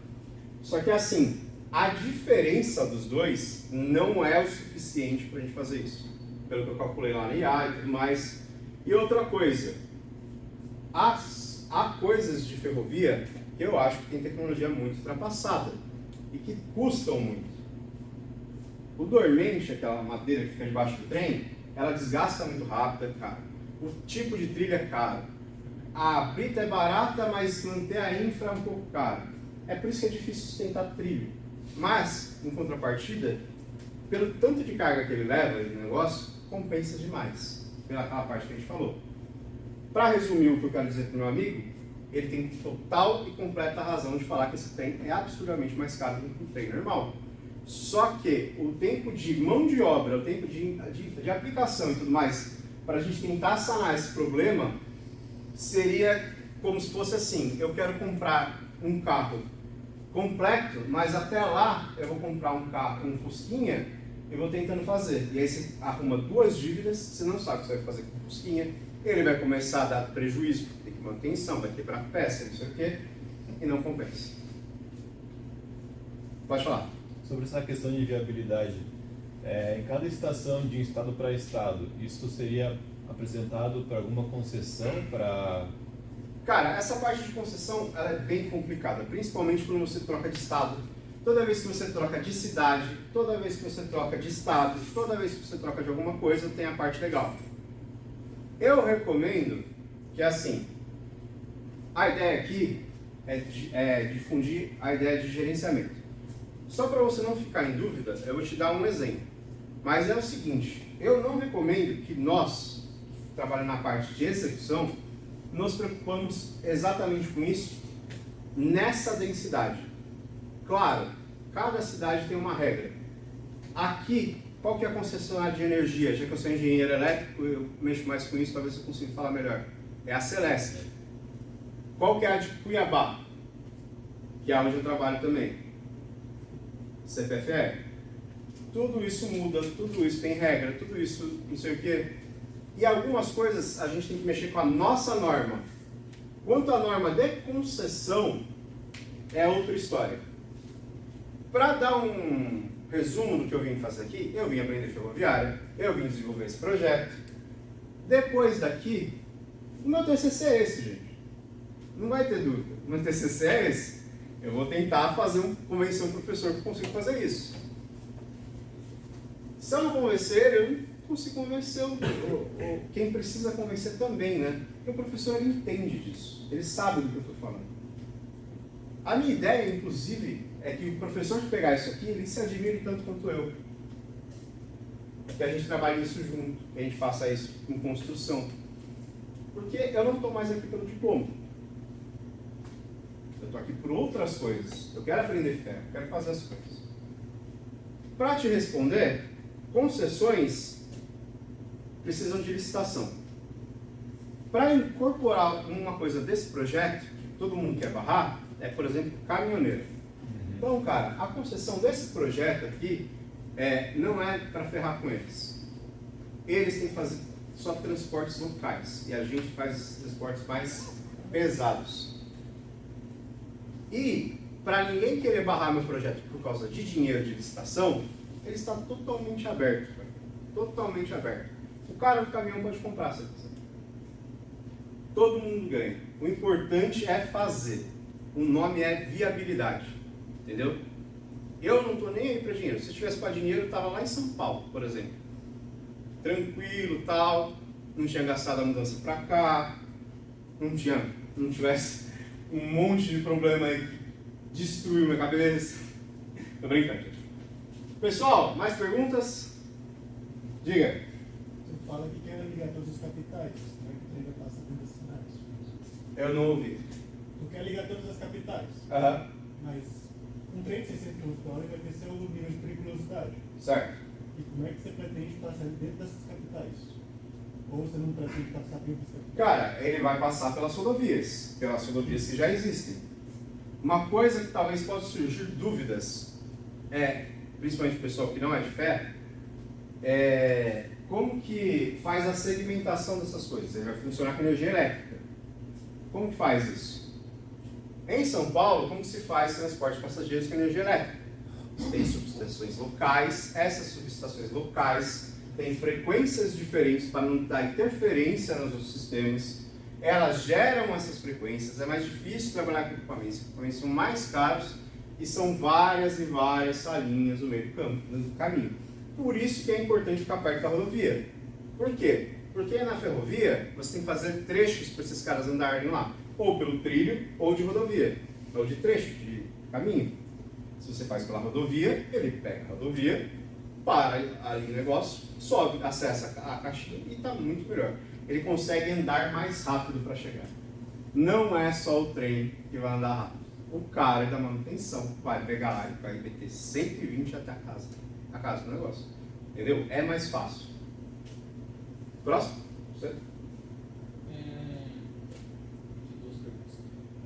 Só que assim, a diferença dos dois não é o suficiente para a gente fazer isso. Pelo que eu calculei lá na IA e tudo mais. E outra coisa, há coisas de ferrovia que eu acho que tem tecnologia muito ultrapassada e que custam muito. O dormente, aquela madeira que fica debaixo do trem, ela desgasta muito rápido, é caro. O tipo de trilha é caro. A brita é barata, mas manter a infra é um pouco caro. É por isso que é difícil sustentar trilho. Mas, em contrapartida, pelo tanto de carga que ele leva no negócio, compensa demais. Pela parte que a gente falou. Para resumir o que eu quero dizer para o meu amigo, ele tem total e completa razão de falar que esse trem é absurdamente mais caro do que um trem normal. Só que o tempo de mão de obra, o tempo de aplicação e tudo mais, para a gente tentar sanar esse problema, seria como se fosse assim: eu quero comprar um carro completo, mas até lá eu vou comprar um carro, um Fusquinha, e vou tentando fazer. E aí você arruma duas dívidas, você não sabe o que você vai fazer com o Fusquinha, ele vai começar a dar prejuízo, tem que manutenção, vai quebrar peça, não sei o quê, e não compensa. Pode falar. Sobre essa questão de viabilidade, em cada estação de estado para estado, isso seria apresentado para alguma concessão para... Cara, essa parte de concessão ela é bem complicada, principalmente quando você troca de estado. Toda vez que você troca de cidade, toda vez que você troca de estado, toda vez que você troca de alguma coisa, tem a parte legal. Eu recomendo que, assim, a ideia aqui é difundir a ideia de gerenciamento. Só para você não ficar em dúvida, eu vou te dar um exemplo. Mas é o seguinte, eu não recomendo que nós, que trabalhamos na parte de execução, nos preocupamos exatamente com isso nessa densidade. Claro, cada cidade tem uma regra. Aqui, qual que é a concessionária de energia? Já que eu sou engenheiro elétrico, eu mexo mais com isso, talvez eu consiga falar melhor. É a Celesc. Qual que é a de Cuiabá? Que é onde eu trabalho também. CPFL. Tudo isso muda, tudo isso tem regra, tudo isso não sei o quê. E algumas coisas a gente tem que mexer com a nossa norma. Quanto à norma de concessão, é outra história. Para dar um resumo do que eu vim fazer aqui, eu vim aprender ferroviária, eu vim desenvolver esse projeto. Depois daqui, o meu TCC é esse, gente. Não vai ter dúvida. O meu TCC é esse. Eu vou tentar convencer um professor que eu consigo fazer isso. Se eu não convencer, eu não consigo convencer quem precisa convencer também, né? Porque o professor ele entende disso, ele sabe do que eu estou falando. A minha ideia, inclusive, é que o professor que pegar isso aqui, ele se admire tanto quanto eu. Que a gente trabalhe isso junto, que a gente faça isso em construção. Porque eu não estou mais aqui pelo diploma. Eu estou aqui por outras coisas. Eu quero aprender ferro, eu quero fazer as coisas. Para te responder, concessões precisam de licitação. Para incorporar uma coisa desse projeto, que todo mundo quer barrar, é, por exemplo, caminhoneiro. Então, cara, a concessão desse projeto aqui não é para ferrar com eles. Eles têm que fazer só transportes locais e a gente faz os transportes mais pesados. E, para ninguém querer barrar meu projeto por causa de dinheiro de licitação, ele está totalmente aberto. Cara. Totalmente aberto. O cara do caminhão pode comprar, se quiser. Todo mundo ganha. O importante é fazer. O nome é viabilidade. Entendeu? Eu não estou nem aí para dinheiro. Se eu tivesse para dinheiro, eu estava lá em São Paulo, por exemplo. Tranquilo, tal. Não tinha gastado a mudança para cá. Não tivesse um monte de problema aí que destruiu minha cabeça. Tô brincando, gente. Pessoal, mais perguntas? Diga. Você fala que quer ligar todos os capitais, como é que tu ainda passa dentro das cidades? Eu não ouvi. Tu quer ligar todas as capitais, mas um trem de 60 km por hora vai ter seu nível de periculosidade. Certo. E como é que você pretende passar dentro dessas capitais? Ou você não pretende passar dentro das capitais? Cara, ele vai passar pelas rodovias que já existem. Uma coisa que talvez possa surgir dúvidas, principalmente o pessoal que não é de fé, como que faz a segmentação dessas coisas? Ele vai funcionar com energia elétrica. Como que faz isso? Em São Paulo, como que se faz transporte de passageiros com energia elétrica? Tem subestações locais, essas subestações locais têm frequências diferentes para não dar interferência nos outros sistemas. Elas geram essas frequências, é mais difícil trabalhar com equipamentos. Os equipamentos são mais caros e são várias e várias salinhas no meio do caminho. Por isso que é importante ficar perto da rodovia. Por quê? Porque na ferrovia você tem que fazer trechos para esses caras andarem lá, ou pelo trilho, ou de rodovia, ou de trecho, de caminho. Se você faz pela rodovia, ele pega a rodovia, para ali o negócio, sobe, acessa a caixinha e está muito melhor. Ele consegue andar mais rápido para chegar. Não é só o trem que vai andar rápido. O cara da manutenção vai pegar lá e vai meter 120 até a casa do negócio. Entendeu? É mais fácil. Próximo? Você? Duas perguntas.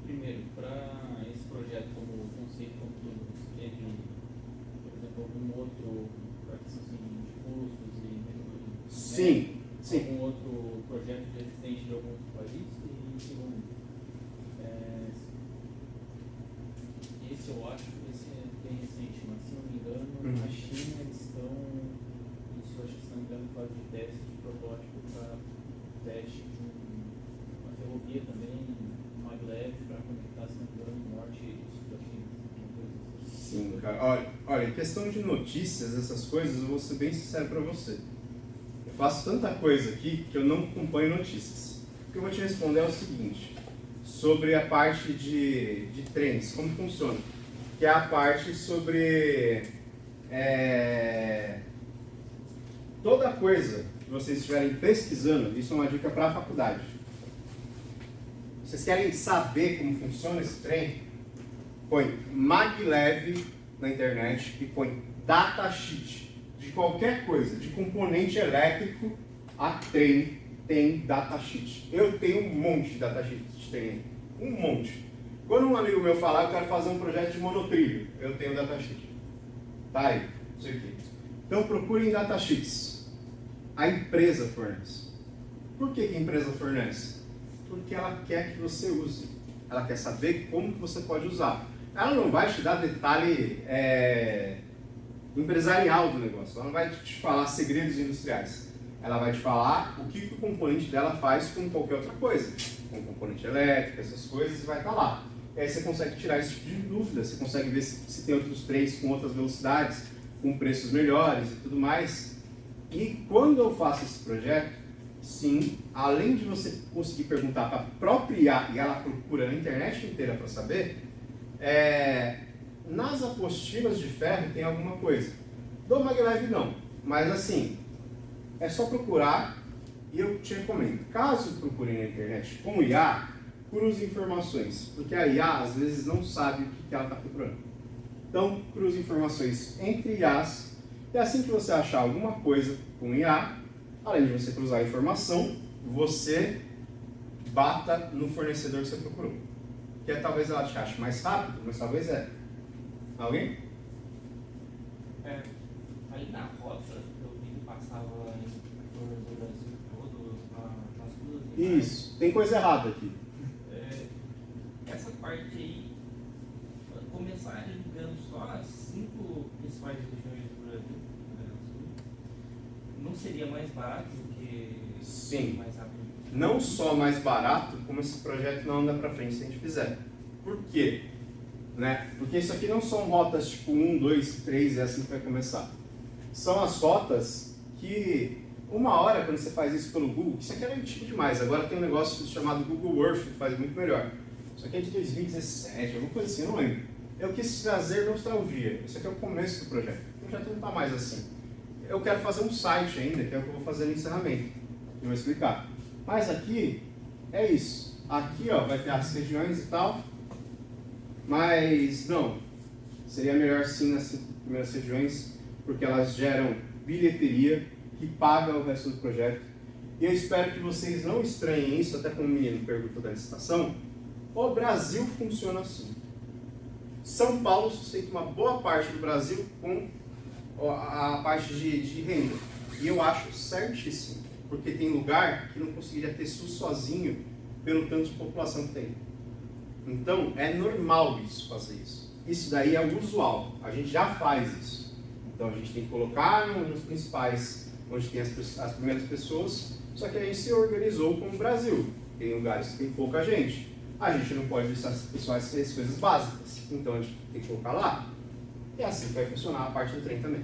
Primeiro, para esse projeto como conceito, como tudo, teve, por exemplo, algum outro, para questão assim, de custos e metodologia? Sim, sim. Algum outro projeto de existente de algum outro país? E segundo, esse eu acho, esse é bem recente, mas se não me engano, a China eles estão, isso eu acho que se não me engano, em fase de teste de protótipo para teste de uma ferrovia também, maglev, para conectar, se não me engano, o norte e sul da China. Sim, cara. Olha, em questão de notícias, essas coisas, eu vou ser bem sincero para você. Eu faço tanta coisa aqui que eu não acompanho notícias. O que eu vou te responder é o seguinte, sobre a parte de trens, como funciona. Que é a parte sobre toda coisa que vocês estiverem pesquisando, isso é uma dica para a faculdade. Vocês querem saber como funciona esse trem? Põe maglev na internet e põe datasheet de qualquer coisa, de componente elétrico a trem tem datasheet. Eu tenho um monte de datasheet de trem, um monte. Quando um amigo meu falar, eu quero fazer um projeto de monotrilho, eu tenho datasheet. Tá aí, isso aqui. Então procurem datasheets. A empresa fornece. Por que a empresa fornece? Porque ela quer que você use. Ela quer saber como que você pode usar. Ela não vai te dar detalhe empresarial do negócio. Ela não vai te falar segredos industriais. Ela vai te falar o que o componente dela faz com qualquer outra coisa. Com componente elétrico, essas coisas, vai estar lá. E aí você consegue tirar esse tipo de dúvida. Você consegue ver se tem outros trens com outras velocidades, com preços melhores e tudo mais. E quando eu faço esse projeto, sim, além de você conseguir perguntar para a própria IA, e ela procura na internet inteira para saber, nas apostilas de ferro tem alguma coisa. Do maglev não, mas assim, é só procurar e eu te recomendo. Caso procure na internet com IA, cruze informações, porque a IA às vezes não sabe o que ela está procurando. Então, cruze informações entre IAs, e assim que você achar alguma coisa com IA, além de você cruzar a informação, você bata no fornecedor que você procurou. Que talvez ela te ache mais rápido, mas talvez Alguém? Ali na rota, eu vi que passava por do Brasil todo, Isso, tem coisa errada aqui. Essa parte aí, começar ligando só as 5 principais regiões do Brasil, não seria mais barato do que Sim. mais rápido? Não só mais barato, como esse projeto não anda para frente se a gente fizer. Por quê? Né? Porque isso aqui não são rotas tipo 1, 2, 3 e assim que vai começar. São as rotas que, uma hora, quando você faz isso pelo Google, isso aqui era antigo demais, agora tem um negócio chamado Google Earth que faz muito melhor. Isso aqui é de 2017, alguma coisa assim, eu não lembro. Eu quis trazer nostalgia, isso aqui é o começo do projeto. O projeto não está mais assim. Eu quero fazer um site ainda, que é o que eu vou fazer no encerramento, eu vou explicar. Mas aqui é isso. Aqui ó, vai ter as regiões e tal, mas não. Seria melhor sim nas 5 primeiras regiões, porque elas geram bilheteria que paga o resto do projeto. E eu espero que vocês não estranhem isso, até como o menino perguntou da licitação. O Brasil funciona assim. São Paulo sustenta uma boa parte do Brasil com a parte de renda. E eu acho certíssimo, porque tem lugar que não conseguiria ter SUS sozinho pelo tanto de população que tem. Então, é normal isso, fazer isso. Isso daí é o usual, a gente já faz isso. Então, a gente tem que colocar nos principais, onde tem as primeiras pessoas, só que a gente se organizou como o Brasil. Tem lugares que tem pouca gente. A gente não pode deixar as pessoas fazer as coisas básicas, então a gente tem que colocar lá. E assim vai funcionar a parte do trem também.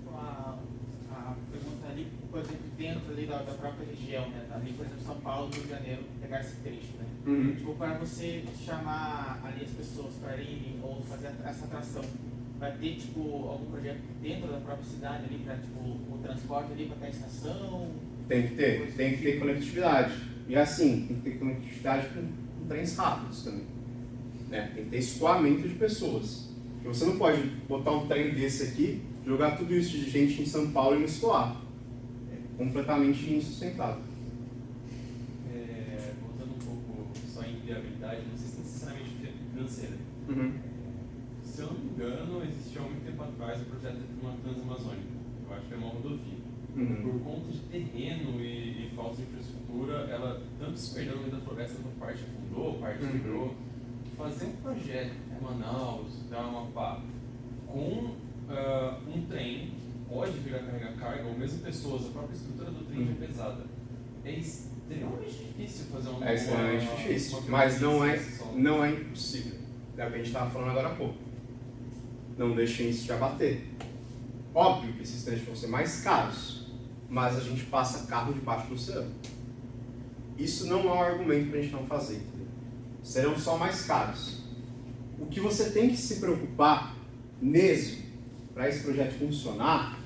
A pergunta ali, por exemplo, dentro ali da própria região, né? Ali, por exemplo, São Paulo, Rio de Janeiro, pegar esse trecho, né? Uhum. Tipo, para você chamar ali as pessoas para irem ou fazer essa atração, vai ter, tipo, algum projeto dentro da própria cidade ali, para, tipo, o transporte ali para a estação? Tem que ter conectividade. E assim, tem que ter conectividade com trens rápidos também. Né? Tem que ter escoamento de pessoas. Porque você não pode botar um trem desse aqui, jogar tudo isso de gente em São Paulo e não escoar. É completamente insustentável. Voltando um pouco só em viabilidade, não sei se necessariamente financeira. Uhum. Se eu não me engano, existia há muito tempo atrás o projeto de uma Transamazônica. Eu acho que é uma rodovia. Uhum. Por conta de terreno e falta de infraestrutura, ela tanto se perdeu no meio da floresta, uma parte afundou, parte quebrou. Fazer um projeto em Manaus, da Amapá, com um trem que pode vir a carregar carga, ou mesmo pessoas, a própria estrutura do trem é pesada. É extremamente difícil fazer uma... É extremamente difícil, mas não é impossível. É o que a gente estava falando agora há pouco. Não deixem isso te abater. Óbvio que esses trens vão ser mais caros, mas a gente passa carro debaixo do oceano. Isso não é um argumento para a gente não fazer, entendeu? Serão só mais caros. O que você tem que se preocupar mesmo para esse projeto funcionar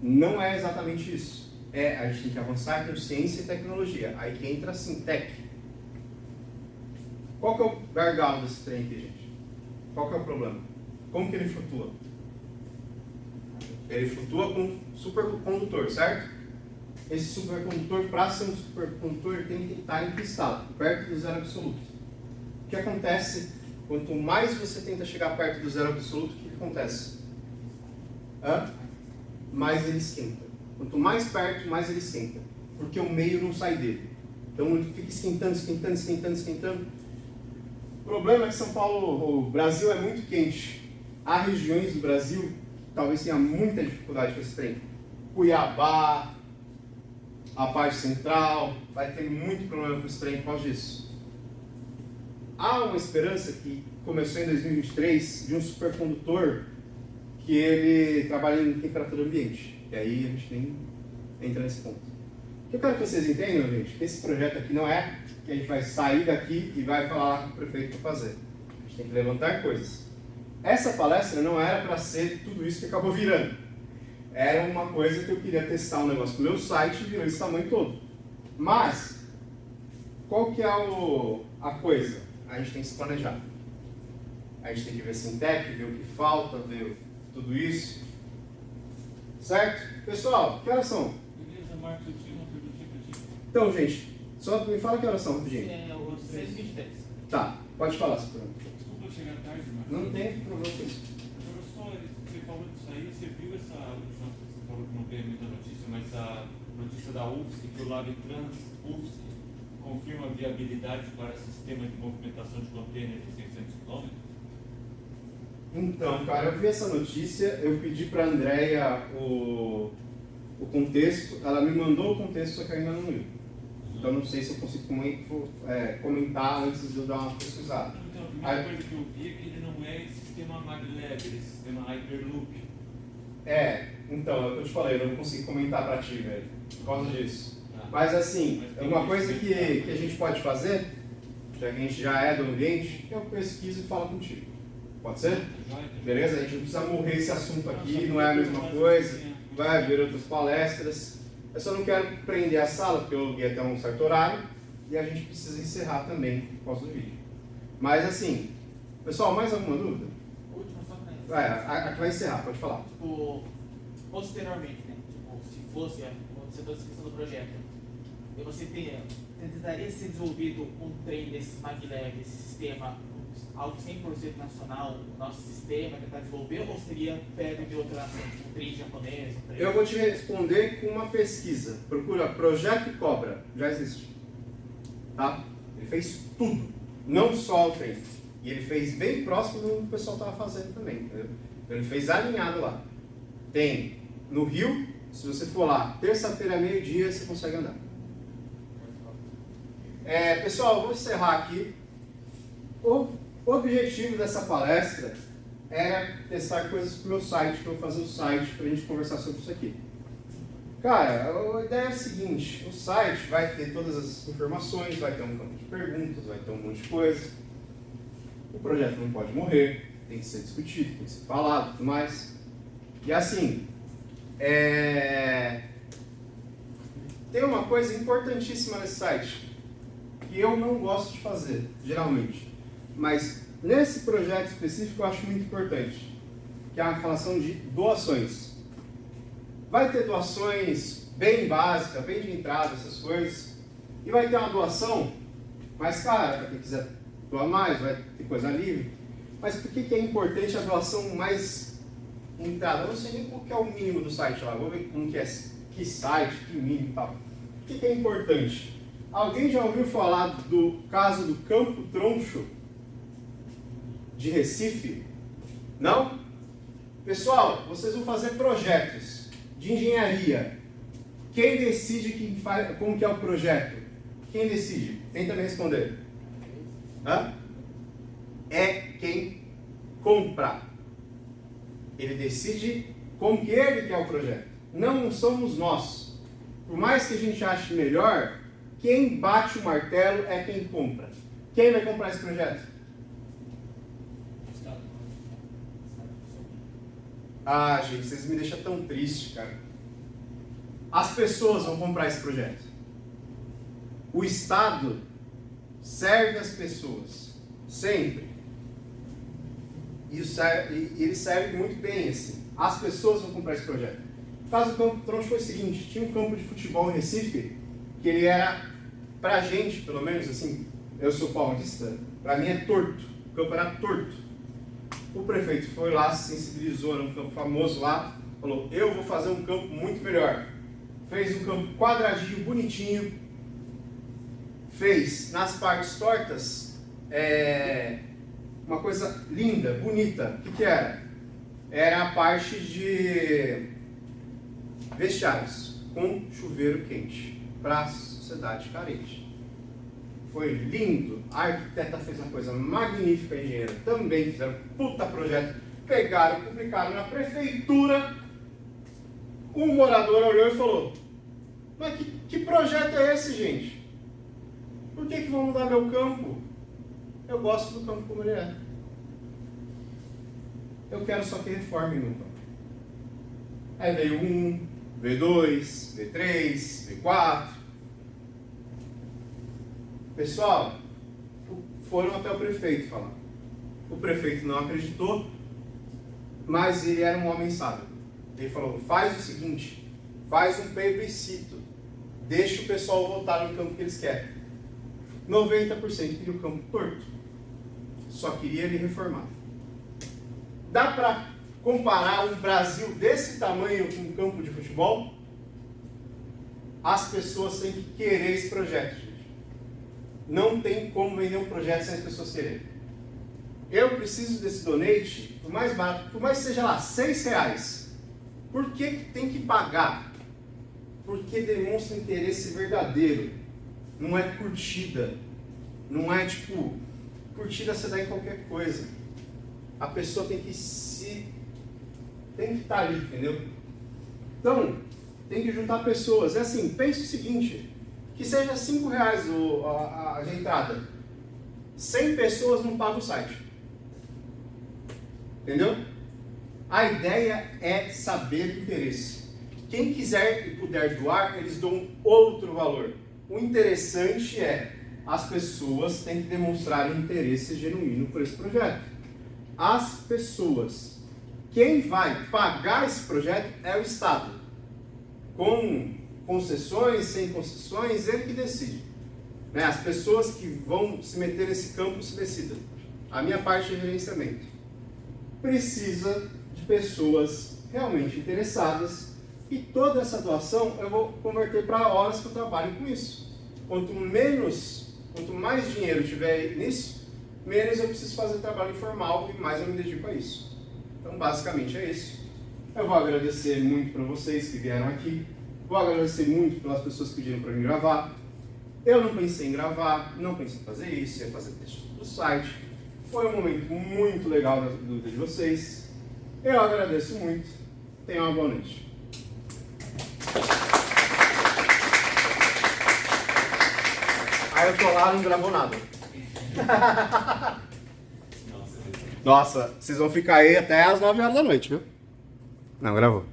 não é exatamente isso. A gente tem que avançar com ciência e tecnologia. Aí que entra a Sintec. Qual que é o gargalo desse trem aqui, gente? Qual que é o problema? Como que ele flutua? Ele flutua com um supercondutor, certo? Esse supercondutor, para ser um supercondutor, ele tem que estar encristado, perto do zero absoluto. O que acontece, quanto mais você tenta chegar perto do zero absoluto, o que acontece? Mais ele esquenta. Quanto mais perto, mais ele esquenta. Porque o meio não sai dele. Então ele fica esquentando. O problema é que São Paulo, o Brasil é muito quente. Há regiões do Brasil que talvez tenha muita dificuldade com esse trem. Cuiabá, a parte central, vai ter muito problema com esse trem por causa disso. Há uma esperança que começou em 2023 de um supercondutor que ele trabalha em temperatura ambiente. E aí a gente nem entra nesse ponto. O que eu quero que vocês entendam, gente, que esse projeto aqui não é que a gente vai sair daqui e vai falar com o prefeito para fazer. A gente tem que levantar coisas. Essa palestra não era para ser tudo isso que acabou virando. Era uma coisa que eu queria testar um negócio no meu site e virou esse tamanho todo. Mas, qual que é a coisa? A gente tem que se planejar. A gente tem que ver Sintec, ver o que falta, ver tudo isso. Certo? Pessoal, que horas são? Beleza, Marcos, eu tinha uma perguntinha pra ti. Então, gente, só me fala que horas são, rapidinho. É o 6h23. Tá, pode falar, se for. Desculpa eu chegar tarde, Marcos. Não tem problema com isso. Agora só, você falou disso aí, você viu essa última falou que não tem muita notícia, mas a notícia da UFSC, que o LabTrans UFSC confirma a viabilidade para sistema de movimentação de contêineres de 600 km? Então, cara, eu vi essa notícia, eu pedi para a Andrea o contexto, ela me mandou o contexto, só que eu ainda não li. Então não sei se eu consigo comentar antes de eu dar uma pesquisada. Então, a primeira coisa que eu vi é que ele não é sistema maglev, ele é sistema Hyperloop. Então, é o que eu te falei, eu não consigo comentar para ti, velho, por causa disso. Mas assim, Mas uma coisa que a gente pode fazer, já que a gente já é do ambiente, eu pesquiso e falo contigo. Pode ser? Beleza? A gente não precisa morrer esse assunto aqui, não é a mesma coisa, vai haver outras palestras. Eu só não quero prender a sala, porque eu aluguei até um certo horário, e a gente precisa encerrar também por causa do vídeo. Mas assim, pessoal, mais alguma dúvida? Última só pra A que vai encerrar, pode falar. Tipo, posteriormente, né? Tipo, se fosse você toda a descrição do projeto, e você tentaria ser desenvolvido um trem desses maglev, esse sistema, algo 100% nacional, nosso sistema, tentar desenvolver, ou seria pego de outra, um trem japonês? Um trem... Eu vou te responder com uma pesquisa. Procura Projeto Cobra, já existe. Tá? Ele fez tudo, não só o trem. E ele fez bem próximo do que o pessoal estava fazendo também. Entendeu? Então ele fez alinhado lá. Tem no Rio, se você for lá, terça-feira, meio-dia, você consegue andar. Pessoal, eu vou encerrar aqui. O objetivo dessa palestra é testar coisas para o meu site, que eu vou fazer o site para a gente conversar sobre isso aqui. Cara, a ideia é a seguinte, o site vai ter todas as informações, vai ter um campo de perguntas, vai ter um monte de coisa. O projeto não pode morrer, tem que ser discutido, tem que ser falado e tudo mais. E assim, tem uma coisa importantíssima nesse site, que eu não gosto de fazer, geralmente. Mas nesse projeto específico eu acho muito importante, que é a relação de doações. Vai ter doações bem básicas, bem de entrada, essas coisas. E vai ter uma doação mais cara, para quem quiser doar mais, vai ter coisa livre. Mas por que é importante a doação mais entrada? Eu não sei nem qual que é o mínimo do site lá, vou ver como que é, que site, que mínimo e tal. Por que é importante? Alguém já ouviu falar do caso do Campo Troncho de Recife? Não? Pessoal, vocês vão fazer projetos de engenharia. Quem decide como que é o projeto? Quem decide? Tenta me responder. Hã? É quem compra. Ele decide como que ele quer o projeto. Não somos nós. Por mais que a gente ache melhor, quem bate o martelo é quem compra. Quem vai comprar esse projeto? Ah, gente, vocês me deixam tão triste, cara. As pessoas vão comprar esse projeto. O Estado serve as pessoas, sempre. E ele serve muito bem, assim. As pessoas vão comprar esse projeto. O caso do Campo Troncho foi o seguinte, tinha um campo de futebol em Recife, que ele era, pra gente, pelo menos, assim, eu sou paulista, pra mim é torto. O campo era torto. O prefeito foi lá, se sensibilizou, era um campo famoso lá, falou, eu vou fazer um campo muito melhor. Fez um campo quadradinho, bonitinho, fez nas partes tortas uma coisa linda, bonita. O que era? Era a parte de vestiários com chuveiro quente para a sociedade carente. Foi lindo, a arquiteta fez uma coisa magnífica, a engenheira também fizeram um puta projeto, pegaram, publicaram na prefeitura. Um morador olhou e falou, mas que projeto é esse, gente? Por que vão mudar meu campo? Eu gosto do campo como ele é. Eu quero só que reforme meu campo. Aí veio um, veio 2, veio 3, veio 4. Pessoal, foram até o prefeito falar. O prefeito não acreditou, mas ele era um homem sábio. Ele falou, faz o seguinte, faz um plebiscito, deixa o pessoal voltar no campo que eles querem. 90% queria o campo torto, só queria ele reformado. Dá para comparar um Brasil desse tamanho com um campo de futebol, as pessoas têm que querer esse projeto, gente. Não tem como vender um projeto sem as pessoas quererem. Eu preciso desse donate, por mais barato, por mais que seja lá, R$6. Por que tem que pagar? Porque demonstra interesse verdadeiro. Não é curtida. Não é tipo, curtida você dá em qualquer coisa. A pessoa tem que estar ali, entendeu? Então, tem que juntar pessoas. É assim, pense o seguinte, que seja R$5 a de entrada. 100 pessoas não pagam o site. Entendeu? A ideia é saber do interesse. Quem quiser e puder doar, eles dão outro valor. O interessante é, as pessoas têm que demonstrar um interesse genuíno por esse projeto. As pessoas. Quem vai pagar esse projeto é o Estado. Com concessões, sem concessões, ele que decide. Né? As pessoas que vão se meter nesse campo se decidam. A minha parte é gerenciamento. Precisa de pessoas realmente interessadas e toda essa doação eu vou converter para horas que eu trabalho com isso. Quanto mais dinheiro tiver nisso, menos eu preciso fazer trabalho informal e mais eu me dedico a isso. Então, basicamente é isso. Eu vou agradecer muito para vocês que vieram aqui. Vou agradecer muito pelas pessoas que pediram para mim gravar. Eu não pensei em gravar, não pensei em fazer isso, ia fazer texto do site. Foi um momento muito legal da dúvida de vocês. Eu agradeço muito. Tenham uma boa noite. Aí eu tô lá, não gravou nada. Nossa, vocês vão ficar aí até as 9 horas da noite, viu? Não, gravou.